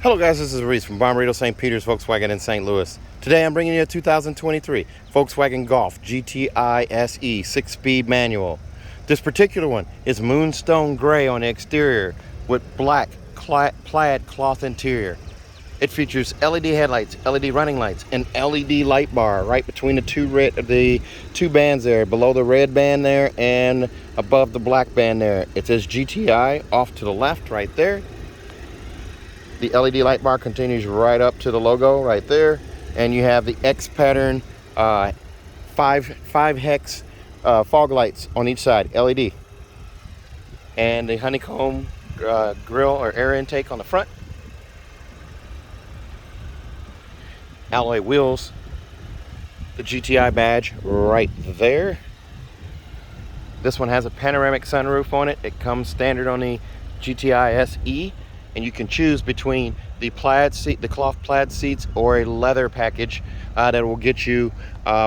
Hello guys, this is Reese from Bomberito St. Peter's Volkswagen in St. Louis. Today I'm bringing you a 2023 Volkswagen Golf GTI SE 6-speed manual. This particular one is Moonstone gray on the exterior with black plaid cloth interior. It features LED headlights, LED running lights, and LED light bar right between the two bands there, below the red band there and above the black band there. It says GTI off to the left right there. The LED light bar continues right up to the logo right there, and you have the X pattern 5 hex fog lights on each side, LED, and the honeycomb grill or air intake on the front. Alloy wheels, the GTI badge right there. This one has a panoramic sunroof on it. It comes standard on the GTI SE. And you can choose between the plaid seat, the cloth plaid seats, or a leather package that will get you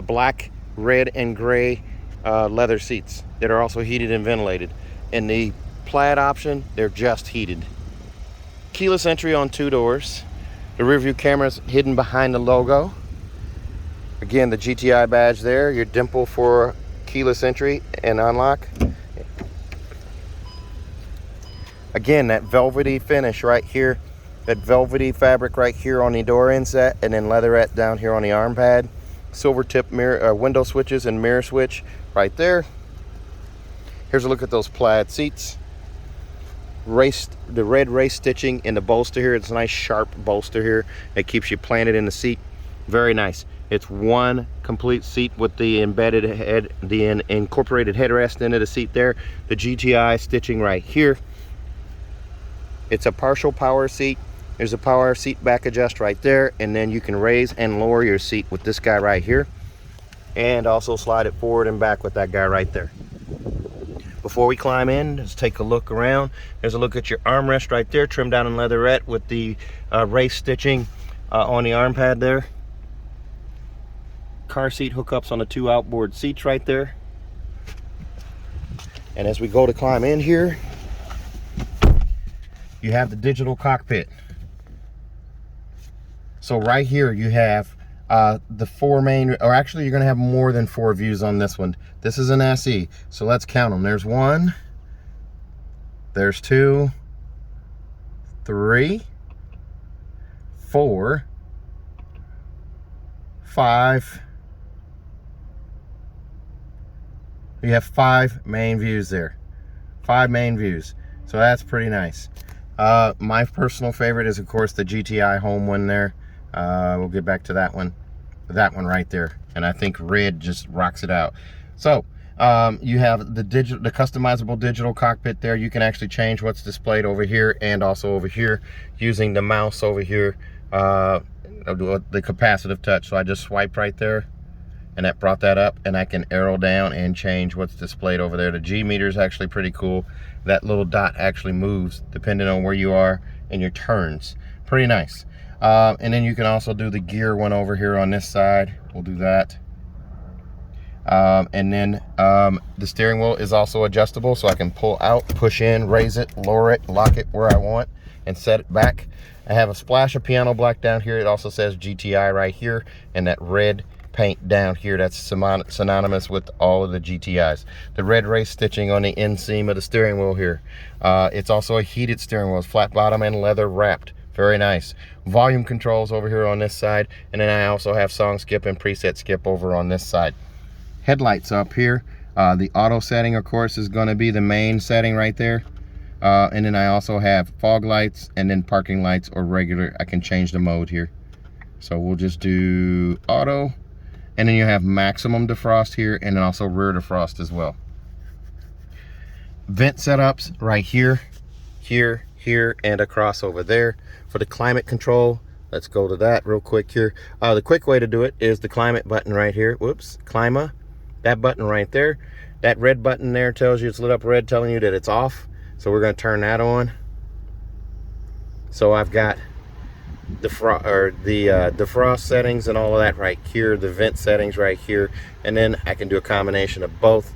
black, red, and gray leather seats that are also heated and ventilated. In the plaid option, they're just heated. Keyless entry on 2 doors. The rear view camera's hidden behind the logo. Again, the GTI badge there, your dimple for keyless entry and unlock. Again, that velvety finish right here, that velvety fabric right here on the door inset, and then leatherette down here on the arm pad. Silver tip mirror, window switches and mirror switch right there. Here's a look at those plaid seats. The red race stitching in the bolster here. It's a nice sharp bolster here. It keeps you planted in the seat. Very nice. It's one complete seat with the embedded head, the incorporated headrest into the seat there. The GTI stitching right here. It's a partial power seat. There's a power seat back adjust right there, and then you can raise and lower your seat with this guy right here, and also slide it forward and back with that guy right there. Before we climb in, let's take a look around. There's a look at your armrest right there, trimmed down in leatherette with the race stitching on the arm pad there. Car seat hookups on the 2 outboard seats right there. And as we go to climb in here, you have the digital cockpit. So right here you have the 4 main, or actually you're going to have more than 4 views on this one. This is an SE, so let's count them. There's 1, there's 2, 3, 4, 5. You have 5 main views there. 5 main views. So that's pretty nice. My personal favorite is, of course, the GTI home one there. We'll get back to that one right there, and I think red just rocks it out. So you have the customizable digital cockpit there. You can actually change what's displayed over here and also over here using the mouse over here, the capacitive touch. So I just swipe right there, and that brought that up, and I can arrow down and change what's displayed over there. The G meter is actually pretty cool. That little dot actually moves depending on where you are in your turns. Pretty nice. And then you can also do the gear one over here on this side. We'll do that. And then the steering wheel is also adjustable, so I can pull out, push in, raise it, lower it, lock it where I want, and set it back. I have a splash of piano black down here. It also says GTI right here, and that red paint down here, that's synonymous with all of the GTIs. The red race stitching on the inseam of the steering wheel here. It's also a heated steering wheel. It's flat bottom and leather wrapped. Very nice. Volume controls over here on this side, and then I also have song skip and preset skip over on this side. Headlights up here. The auto setting, of course, is going to be the main setting right there. And then I also have fog lights and then parking lights or regular. I can change the mode here. So we'll just do auto. And then you have maximum defrost here, and then also rear defrost as well. Vent setups right here, here, here, and across over there. For the climate control, let's go to that real quick here. The quick way to do it is the climate button right here. Whoops, Clima. That button right there. That red button there tells you it's lit up red, telling you that it's off. So we're going to turn that on. So I've got the defrost settings and all of that right here, the vent settings right here, and then I can do a combination of both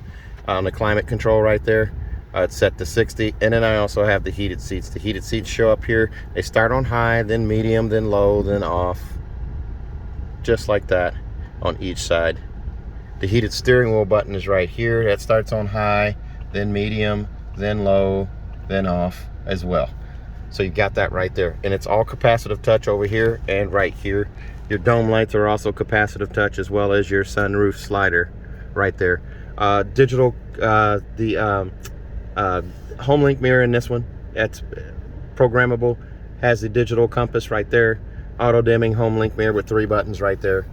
on the climate control right there. It's set to 60. And then I also have the heated seats. The heated seats show up here. They start on high, then medium, then low, then off, just like that on each side. The heated steering wheel button is right here. That starts on high, then medium, then low, then off as well. So you got that right there. And it's all capacitive touch over here and right here. Your dome lights are also capacitive touch, as well as your sunroof slider right there. Digital, home link mirror in this one, that's programmable, has the digital compass right there. Auto dimming home link mirror with 3 buttons right there.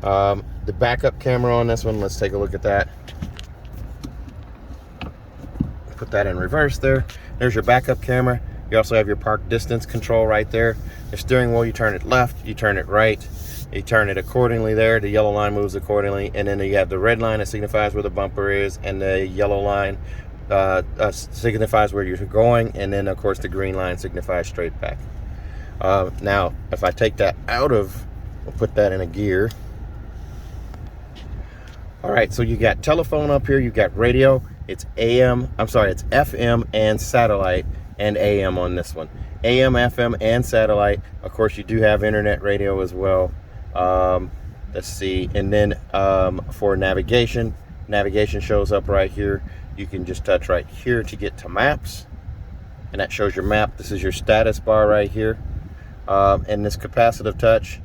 The backup camera on this one, let's take a look at that. Put that in reverse there. There's your backup camera. You also have your park distance control right there. Your steering wheel, you turn it left, you turn it right, you turn it accordingly there. The yellow line moves accordingly, and then you have the red line that signifies where the bumper is, and the yellow line signifies where you're going, and then of course the green line signifies straight back. Now if I take that out of, we'll put that in a gear. All right, so you got telephone up here, you got radio. It's it's FM and satellite and AM on this one. AM, FM, and satellite. Of course, you do have internet radio as well. Let's see, and then for navigation shows up right here. You can just touch right here to get to maps, and that shows your map. This is your status bar right here. And this capacitive touch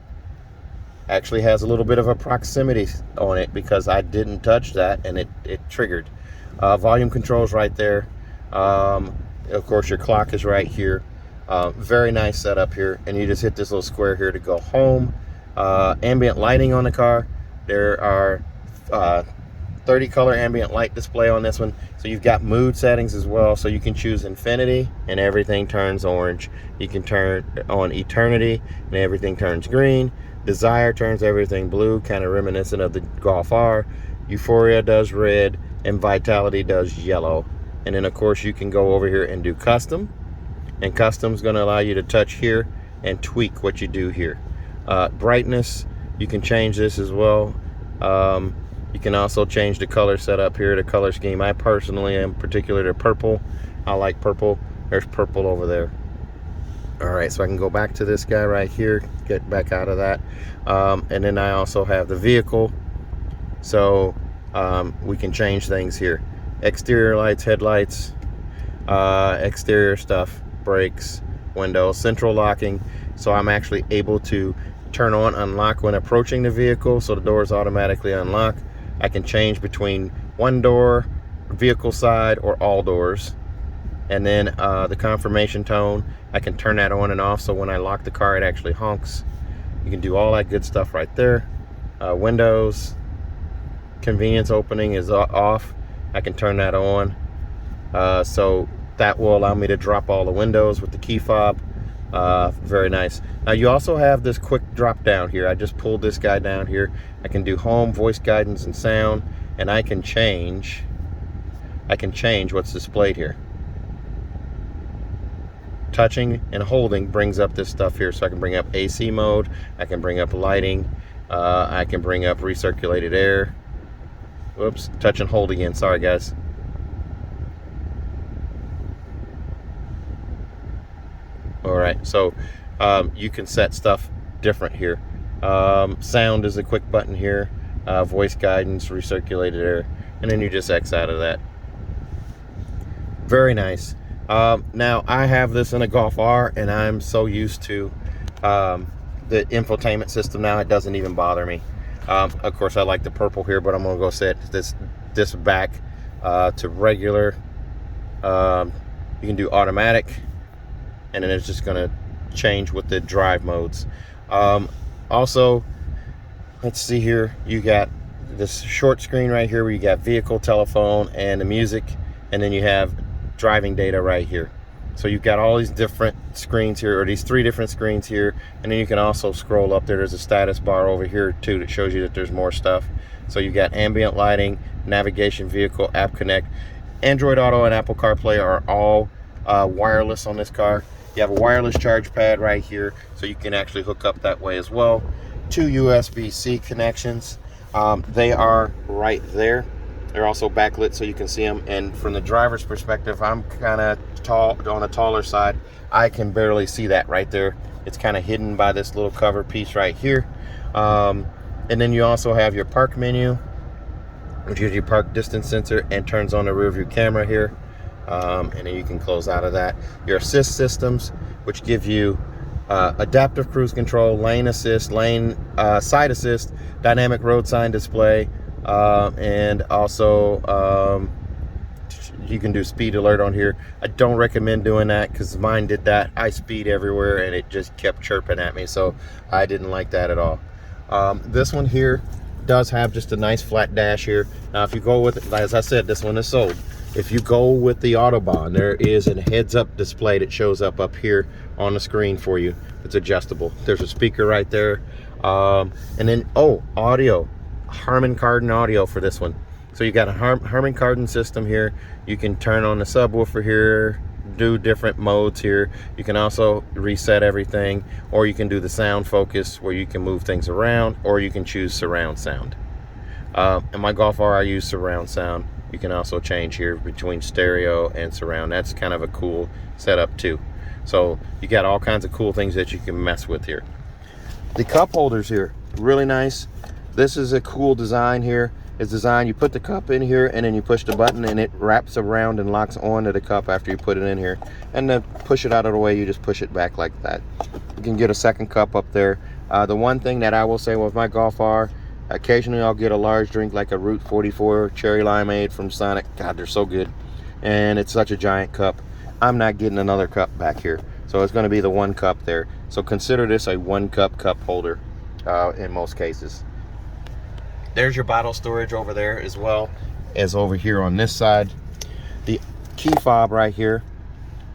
actually has a little bit of a proximity on it because I didn't touch that and it triggered. Volume controls right there. Of course, your clock is right here. Very nice setup here, and you just hit this little square here to go home. Ambient lighting on the car. There are 30 color ambient light display on this one. So you've got mood settings as well, so you can choose infinity and everything turns orange. You can turn on eternity and everything turns green. Desire turns everything blue, kind of reminiscent of the Golf R. Euphoria does red, and Vitality does yellow. And then of course you can go over here and do custom, and custom is going to allow you to touch here and tweak what you do here. Brightness, you can change this as well. You can also change the color setup here, the color scheme. I personally am particular to purple. I like purple. There's purple over there. All right, so I can go back to this guy right here, get back out of that. And then I also have the vehicle. So we can change things here. Exterior lights, headlights, exterior stuff, brakes, windows, central locking. So I'm actually able to turn on unlock when approaching the vehicle, so the doors automatically unlock. I can change between one door, vehicle side, or all doors. And then the confirmation tone, I can turn that on and off, so when I lock the car it actually honks. You can do all that good stuff right there. Windows, convenience opening is off. I can turn that on, so that will allow me to drop all the windows with the key fob. Very nice. Now you also have this quick drop down here. I just pulled this guy down here. I can do home, voice guidance, and sound, and I can change what's displayed here. Touching and holding brings up this stuff here, so I can bring up AC mode, I can bring up lighting, I can bring up recirculated air. Whoops, touch and hold again, sorry guys. Alright, so you can set stuff different here. Sound is a quick button here, voice guidance, recirculated air, and then you just X out of that. Very nice. Now I have this in a Golf R, and I'm so used to the infotainment system now, it doesn't even bother me. Of course I like the purple here, but I'm gonna go set this back to regular. You can do automatic, and then it's just gonna change with the drive modes. Also, let's see here, you got this short screen right here where you got vehicle, telephone, and the music, and then you have driving data right here. So you've got all these different screens here, or these 3 different screens here, and then you can also scroll up there. There's a status bar over here too that shows you that there's more stuff. So you got ambient lighting, navigation, vehicle, app connect. Android Auto and Apple CarPlay are all wireless on this car. You have a wireless charge pad right here, so you can actually hook up that way as well. 2 USB-C connections. They are right there. They're also backlit so you can see them. And from the driver's perspective, I'm kind of tall, on the taller side. I can barely see that right there. It's kind of hidden by this little cover piece right here. And then you also have your park menu, which gives you park distance sensor and turns on the rear view camera here. And then you can close out of that. Your assist systems, which give you adaptive cruise control, lane assist, lane side assist, dynamic road sign display, and also you can do speed alert on here. I don't recommend doing that because mine did that. I speed everywhere and it just kept chirping at me, so I didn't like that at all. This one here does have just a nice flat dash here. Now if you go with it, as I said, this one is sold. If you go with the Autobahn, there is a heads-up display that shows up here on the screen for you. It's adjustable. There's a speaker right there. And then, audio. Harman Kardon audio for this one. So you got a Harman Kardon system here. You can turn on the subwoofer here, do different modes here. You can also reset everything, or you can do the sound focus where you can move things around, or you can choose surround sound. In my Golf R, I use surround sound. You can also change here between stereo and surround. That's kind of a cool setup too. So you got all kinds of cool things that you can mess with here. The cup holders here, really nice. This is a cool design here. It's designed, you put the cup in here and then you push the button and it wraps around and locks onto the cup after you put it in here. And to push it out of the way, you just push it back like that. You can get a second cup up there. The one thing that I will say with my Golf R, occasionally I'll get a large drink like a Route 44 Cherry Limeade from Sonic. God, they're so good. And it's such a giant cup. I'm not getting another cup back here. So it's going to be the one cup there. So consider this a one cup holder in most cases. There's your bottle storage over there as well as over here on this side. The key fob right here.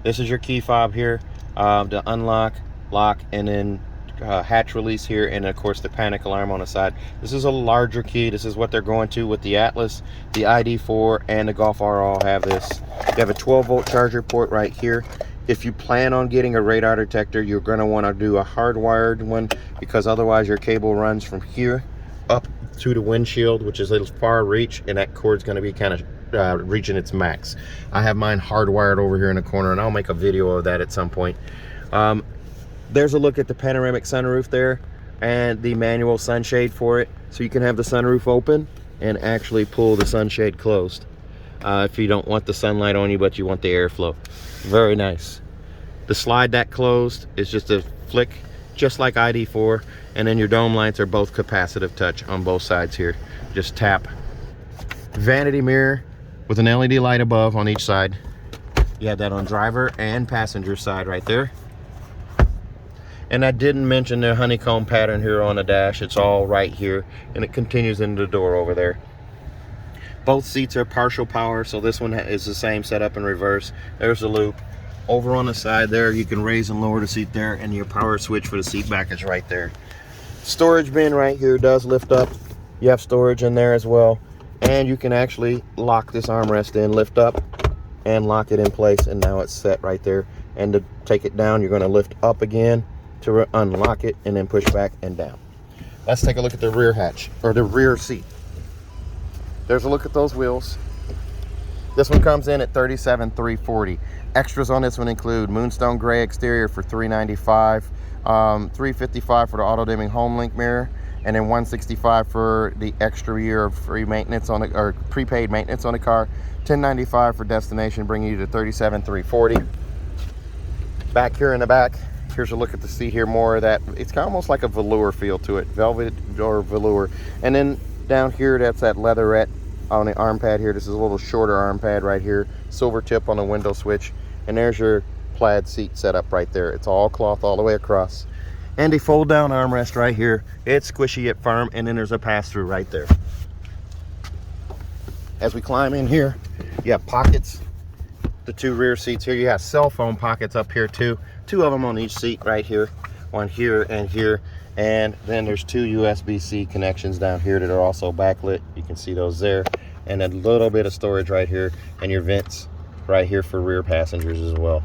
This is your key fob here. The unlock, lock, and then hatch release here, and of course the panic alarm on the side. This is a larger key. This is what they're going to with the Atlas, the ID4, and the Golf R all have this. You have a 12-volt charger port right here. If you plan on getting a radar detector, you're going to want to do a hardwired one, because otherwise your cable runs from here up to the windshield, which is a little far reach, and that cord's going to be kind of reaching its max. I have mine hardwired over here in the corner, and I'll make a video of that at some point. There's a look at the panoramic sunroof there and the manual sunshade for it, so you can have the sunroof open and actually pull the sunshade closed if you don't want the sunlight on you but you want the airflow. Very nice. The slide that closed is just a flick, just like ID4, and then your dome lights are both capacitive touch on both sides here. Just tap. Vanity mirror with an LED light above on each side. You have that on driver and passenger side right there. And I didn't mention the honeycomb pattern here on the dash. It's all right here, and it continues into the door over there. Both seats are partial power, so this one is the same setup in reverse. There's the loop. Over on the side there, you can raise and lower the seat there, and your power switch for the seat back is right there. Storage bin right here does lift up. You have storage in there as well, and you can actually lock this armrest in, lift up, and lock it in place, and now it's set right there. And to take it down, you're going to lift up again to unlock it, and then push back and down. Let's take a look at the rear hatch, or the rear seat. There's a look at those wheels. This one comes in at $37,340. Extras on this one include Moonstone gray exterior for $395, $355 for the auto dimming home link mirror, and then $165 for the extra year of free maintenance on the, or prepaid maintenance on the car. $1095 for destination, bringing you to $37,340. Back here in the back, here's a look at the seat here. More of that, it's kind of almost like a velour feel to it, velvet or velour. And then down here, that's that leatherette on the arm pad here. This is a little shorter arm pad right here, silver tip on the window switch, and there's your plaid seat setup right there. It's all cloth all the way across, and a fold down armrest right here. It's squishy yet firm, and then there's a pass through right there. As we climb in here, you have pockets. The two rear seats here, you have cell phone pockets up here too, two of them on each seat right here, one here and here. And then there's two USB-C connections down here that are also backlit. You can see those there. And a little bit of storage right here, and your vents right here for rear passengers as well.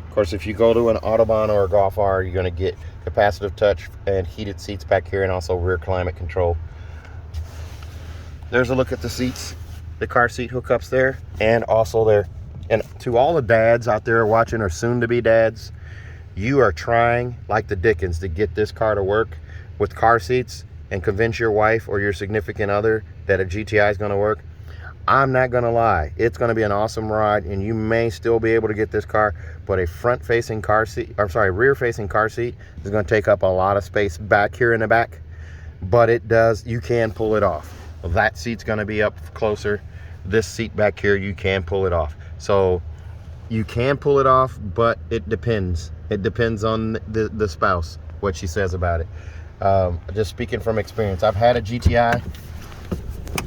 Of course, if you go to an Autobahn or a Golf R, you're going to get capacitive touch and heated seats back here, and also rear climate control. There's a look at the seats. the car seat hookups there, and also there. And to all the dads out there watching, or soon to be dads, you are trying like the dickens to get this car to work with car seats and convince your wife or your significant other that a GTI is going to work. I'm not going to lie, it's going to be an awesome ride, and you may still be able to get this car, but a front-facing car seat, I'm sorry, rear-facing car seat is going to take up a lot of space back here in the back, but it does, you can pull it off. That seat's going to be up closer. This seat back here, you can pull it off. So you can pull it off, but it depends. It depends on the spouse, what she says about it. Just speaking from experience, I've had a GTI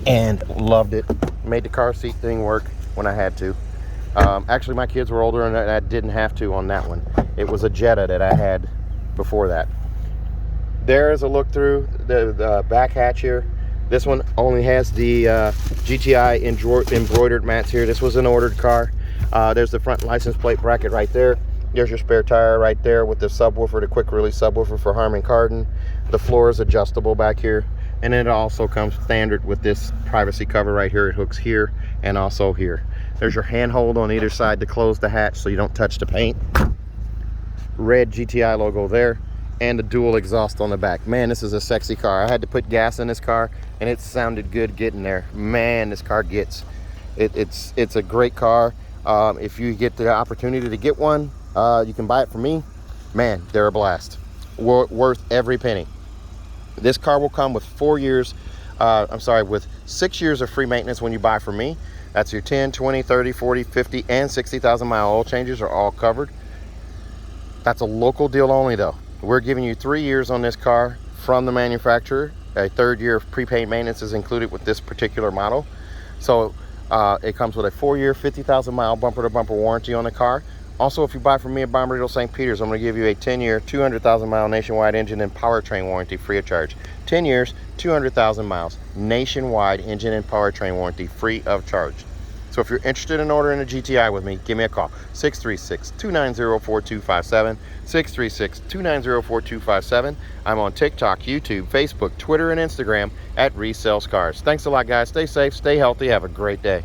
and loved it. Made the car seat thing work when I had to. Actually, my kids were older and I didn't have to on that one. It was a Jetta that I had before that. There's a look through the back hatch here. This one only has the GTI embroidered mats here. This was an ordered car. There's the front license plate bracket right there. There's your spare tire right there with the subwoofer, the quick release subwoofer for Harman Kardon. The floor is adjustable back here. And then it also comes standard with this privacy cover right here. It hooks here and also here. There's your handhold on either side to close the hatch so you don't touch the paint. Red GTI logo there. And the dual exhaust on the back. Man, this is a sexy car. I had to put gas in this car and it sounded good getting there. Man, this car gets. It's a great car. If you get the opportunity to get one, you can buy it from me. Man, they're a blast. Worth every penny. This car will come with 4 years, with 6 years of free maintenance when you buy from me. That's your 10, 20, 30, 40, 50, and 60,000 mile oil changes are all covered. That's a local deal only though. We're giving you 3 years on this car from the manufacturer. A 3rd year of prepaid maintenance is included with this particular model. So it comes with a 4-year, 50,000 mile bumper to bumper warranty on the car. Also, if you buy from me at Bommarito St. Peter's, I'm going to give you a 10-year, 200,000 mile nationwide engine and powertrain warranty free of charge. 10 years, 200,000 miles, nationwide engine and powertrain warranty free of charge. So if you're interested in ordering a GTI with me, give me a call. 636-290-4257, 636-290-4257. I'm on TikTok, YouTube, Facebook, Twitter, and Instagram at Reese Sells Cars. Thanks a lot, guys. Stay safe, stay healthy, have a great day.